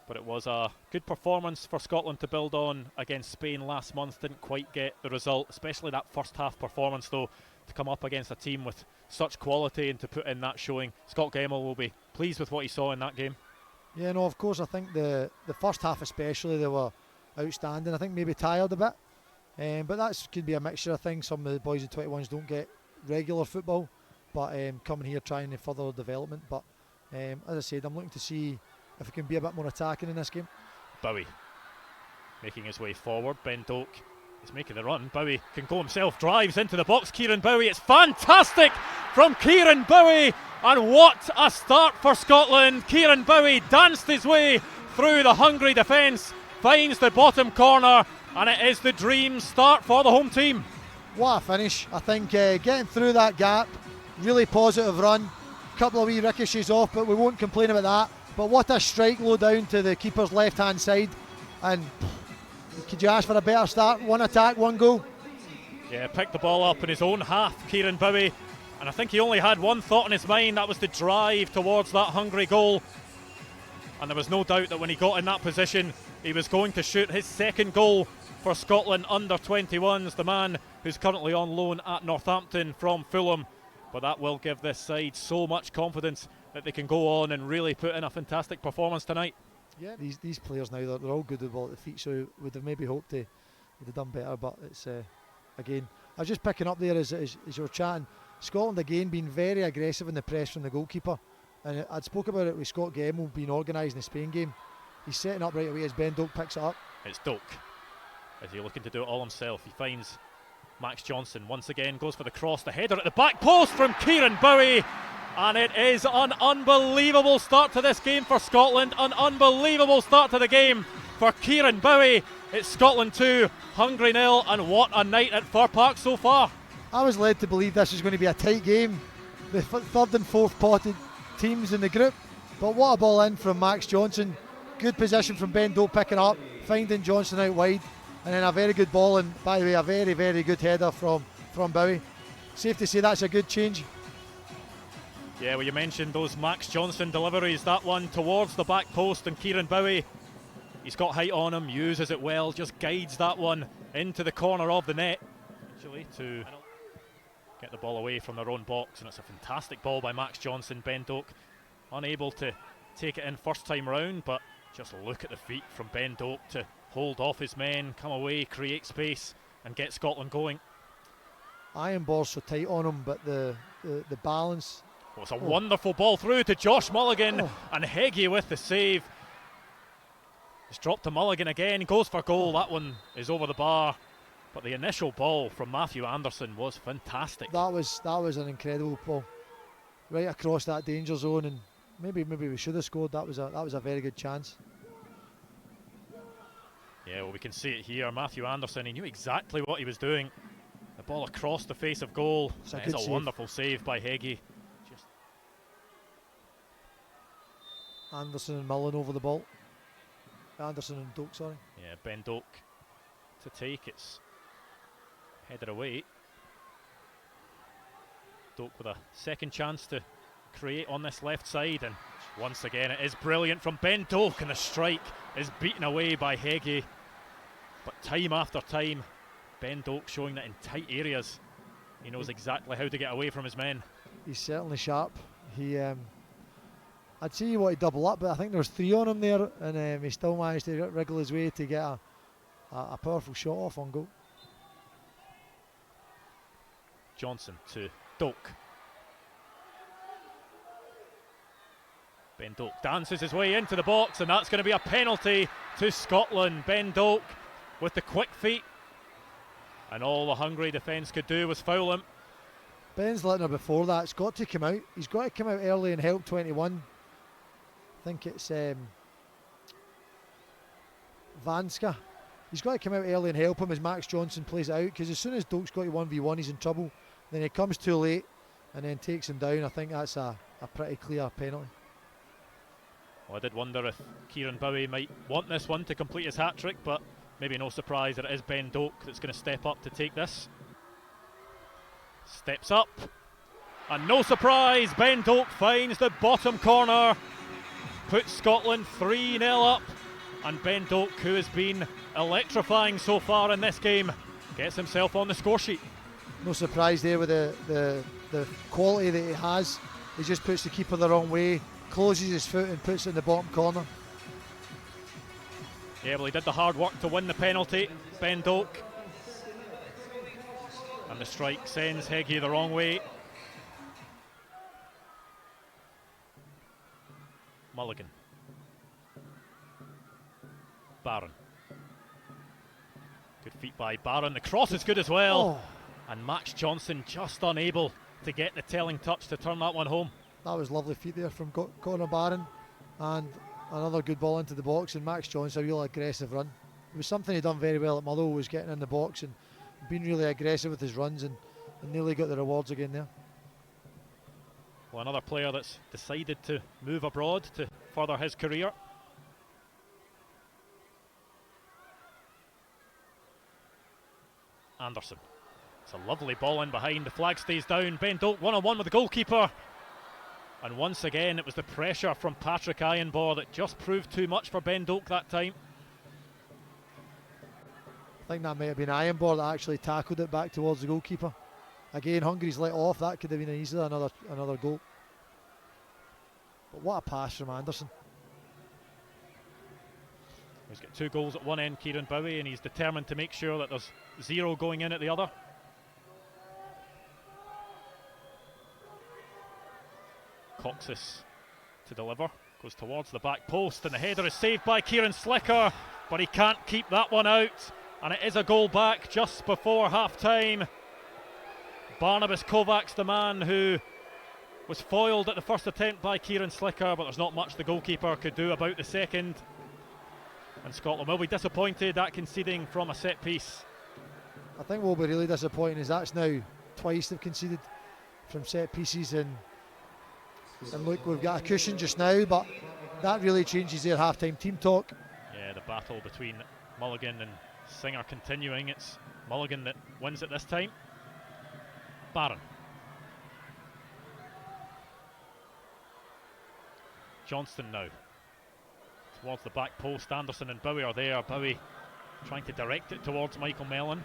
But it was a good performance for Scotland to build on against Spain last month. Didn't quite get the result, especially that first half performance though, to come up against a team with such quality and to put in that showing. Scott Gemmell will be pleased with what he saw in that game. Yeah, no, of course, I think the first half especially, they were outstanding. I think maybe tired a bit, but that could be a mixture of things. Some of the boys in 21s don't get regular football, but coming here trying to further their development. But as I said, I'm looking to see if we can be a bit more attacking in this game. Bowie making his way forward. Ben Doak is making the run. Bowie can go himself, drives into the box. Kieran Bowie, it's fantastic from Kieran Bowie, and what a start for Scotland. Kieran Bowie danced his way through the Hungary defence, finds the bottom corner, and it is the dream start for the home team. What a finish. I think getting through that gap, really positive run, couple of wee ricochets off, but we won't complain about that. But what a strike low down to the keeper's left hand side, and could you ask for a better start? One attack, one goal. Yeah, picked the ball up in his own half, Kieran Bowie, and I think he only had one thought in his mind, that was to drive towards that Hungary goal. And there was no doubt that when he got in that position, he was going to shoot his second goal for Scotland under 21s, the man who's currently on loan at Northampton from Fulham. But that will give this side so much confidence that they can go on and really put in a fantastic performance tonight. Yeah, these players now, they're all good with the ball at the feet, so would have maybe hoped they would have done better. But it's again, I was just picking up there as you were chatting, Scotland again being very aggressive in the press from the goalkeeper, and I'd spoke about it with Scott Gemmell being organised in the Spain game. He's setting up right away as Ben Doak picks it up. It's Doak. Is he looking to do it all himself? He finds Max Johnson once again, goes for the cross, the header at the back post from Kieran Bowie, and it is an unbelievable start to this game for Scotland, an unbelievable start to the game for Kieran Bowie. It's Scotland 2, Hungary 0, and what a night at Fir Park so far. I was led to believe this was going to be a tight game, the third and fourth potted teams in the group, but what a ball in from Max Johnson, good position from Ben Doak picking up, finding Johnson out wide, and then a very good ball, and by the way, a very, very good header from Bowie. Safe to say that's a good change. Yeah, well, you mentioned those Max Johnson deliveries, that one towards the back post, and Kieran Bowie, he's got height on him, uses it well, just guides that one into the corner of the net, actually, to get the ball away from their own box, and it's a fantastic ball by Max Johnson. Ben Doak unable to take it in first time round, but just look at the feet from Ben Doak to hold off his men, come away, create space, and get Scotland going. Iron ball's so tight on him, but the balance. Oh, it's a wonderful ball through to Josh Mulligan, and Heggie with the save. It's dropped to Mulligan again, goes for goal. That one is over the bar, but the initial ball from Matthew Anderson was fantastic. That was an incredible ball, right across that danger zone, and maybe we should have scored. That was a very good chance. Yeah, well, we can see it here. Matthew Anderson, he knew exactly what he was doing. The ball across the face of goal. It's a wonderful save by Heggie. Anderson and Mullen over the ball. Anderson and Doak, sorry. Yeah, Ben Doak to take. It's headed away. Doak with a second chance to create on this left side, and once again it is brilliant from Ben Doak, and the strike is beaten away by Heggie. But time after time, Ben Doak showing that in tight areas he knows exactly how to get away from his men. He's certainly sharp. I'd say he wanted to double up, but I think there was three on him there, and he still managed to wriggle his way to get a powerful shot off on goal. Johnson to Doak. Ben Doak dances his way into the box, and that's going to be a penalty to Scotland. Ben Doak with the quick feet, and all the Hungary defence could do was foul him. Ben's letting her before that. It's got to come out. He's got to come out early and help 21. I think it's Vanska. He's got to come out early and help him as Max Johnson plays it out, because as soon as Doak's got to 1v1, he's in trouble. Then he comes too late and then takes him down. I think that's a pretty clear penalty. Well, I did wonder if Kieran Bowie might want this one to complete his hat-trick, but maybe no surprise that it is Ben Doak that's going to step up to take this. Steps up, and no surprise, Ben Doak finds the bottom corner, puts Scotland 3-0 up. And Ben Doak, who has been electrifying so far in this game, gets himself on the score sheet. No surprise there with the quality that he has. He just puts the keeper the wrong way, closes his foot and puts it in the bottom corner. Yeah, well, he did the hard work to win the penalty, Ben Doak. And the strike sends Heggie the wrong way. Mulligan. Barron. Good feet by Barron. The cross is good as well. Oh. And Max Johnson just unable to get the telling touch to turn that one home. That was lovely feet there from Conor Barron. And another good ball into the box, and Max Johnson, a real aggressive run. It was something he'd done very well at Motherwell, was getting in the box and being really aggressive with his runs, and nearly got the rewards again there. Well, another player that's decided to move abroad to further his career. Anderson. It's a lovely ball in behind. The flag stays down. Ben Doak one-on-one with the goalkeeper. And once again, it was the pressure from Patrick Ironbor that just proved too much for Ben Doak that time. I think that might have been Ironbor that actually tackled it back towards the goalkeeper. Again, Hungary's let off. That could have been easily another goal. But what a pass from Anderson. He's got 2 goals at one end, Kieran Bowie, and he's determined to make sure that there's 0 going in at the other. Coxis to deliver, goes towards the back post, and the header is saved by Kieran Slicker, but he can't keep that one out, and it is a goal back just before half time. Barnabas Kovac's the man who was foiled at the first attempt by Kieran Slicker, but there's not much the goalkeeper could do about the second. And Scotland will be disappointed at conceding from a set piece. I think we'll be really disappointed, as that's now twice they've conceded from set pieces, and look, we've got a cushion just now, but that really changes their half-time team talk. Yeah, the battle between Mulligan and Singer continuing. It's Mulligan that wins it this time. Barron. Johnston now. Towards the back post, Anderson and Bowie are there. Bowie trying to direct it towards Michael Mellon.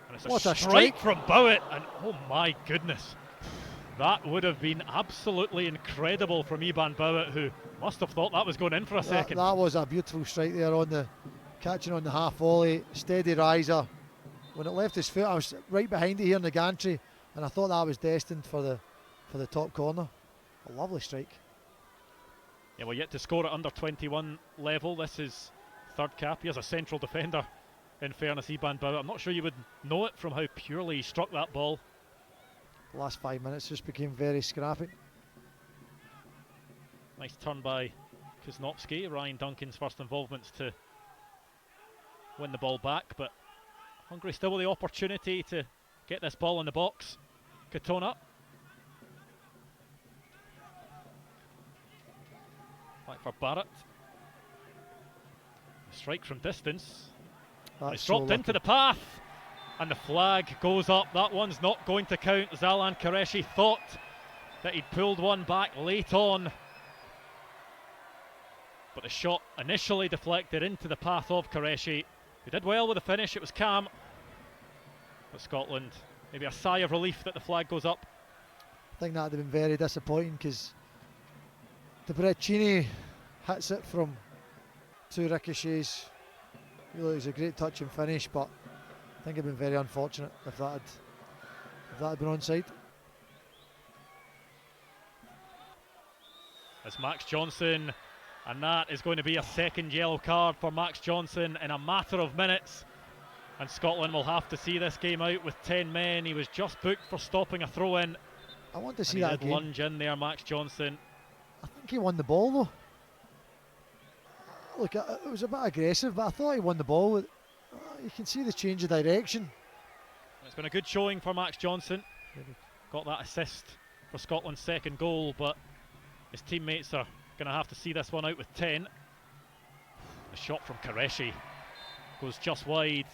And it's a strike from Bowie, and oh my goodness. That would have been absolutely incredible from Iban Bowie, who must have thought that was going in for a second. That was a beautiful strike there, on the catching on the half volley, steady riser. When it left his foot, I was right behind it here in the gantry, and I thought that was destined for the top corner. A lovely strike. Yeah, well, yet to score at under 21 level. This is third cap. He has a central defender, in fairness, Iban Bowie. I'm not sure you would know it from how purely he struck that ball. The last 5 minutes just became very scrappy. Nice turn by Kuznowski, Ryan Duncan's first involvements to win the ball back, but Hungary still with the opportunity to get this ball in the box. Katona. Back for Barrett. A strike from distance. It's dropped into the path, and the flag goes up. That one's not going to count. Zalan Qureshi thought that he'd pulled one back late on, but the shot initially deflected into the path of Qureshi, who did well with the finish. It was calm, but Scotland, maybe a sigh of relief that the flag goes up. I think that would have been very disappointing, because De Brecini hits it from 2 ricochets. Really, it was a great touch and finish, but I think it'd been very unfortunate if that had been onside. As Max Johnson, and that is going to be a second yellow card for Max Johnson in a matter of minutes, and Scotland will have to see this game out with 10 men. He was just booked for stopping a throw-in. I want to see that again. Lunge in there, Max Johnson. I think he won the ball though. Look, it was a bit aggressive, but I thought he won the ball. You can see the change of direction. It's been a good showing for Max Johnson. Got that assist for Scotland's second goal, but his teammates are going to have to see this one out with 10. The shot from Qureshi goes just wide.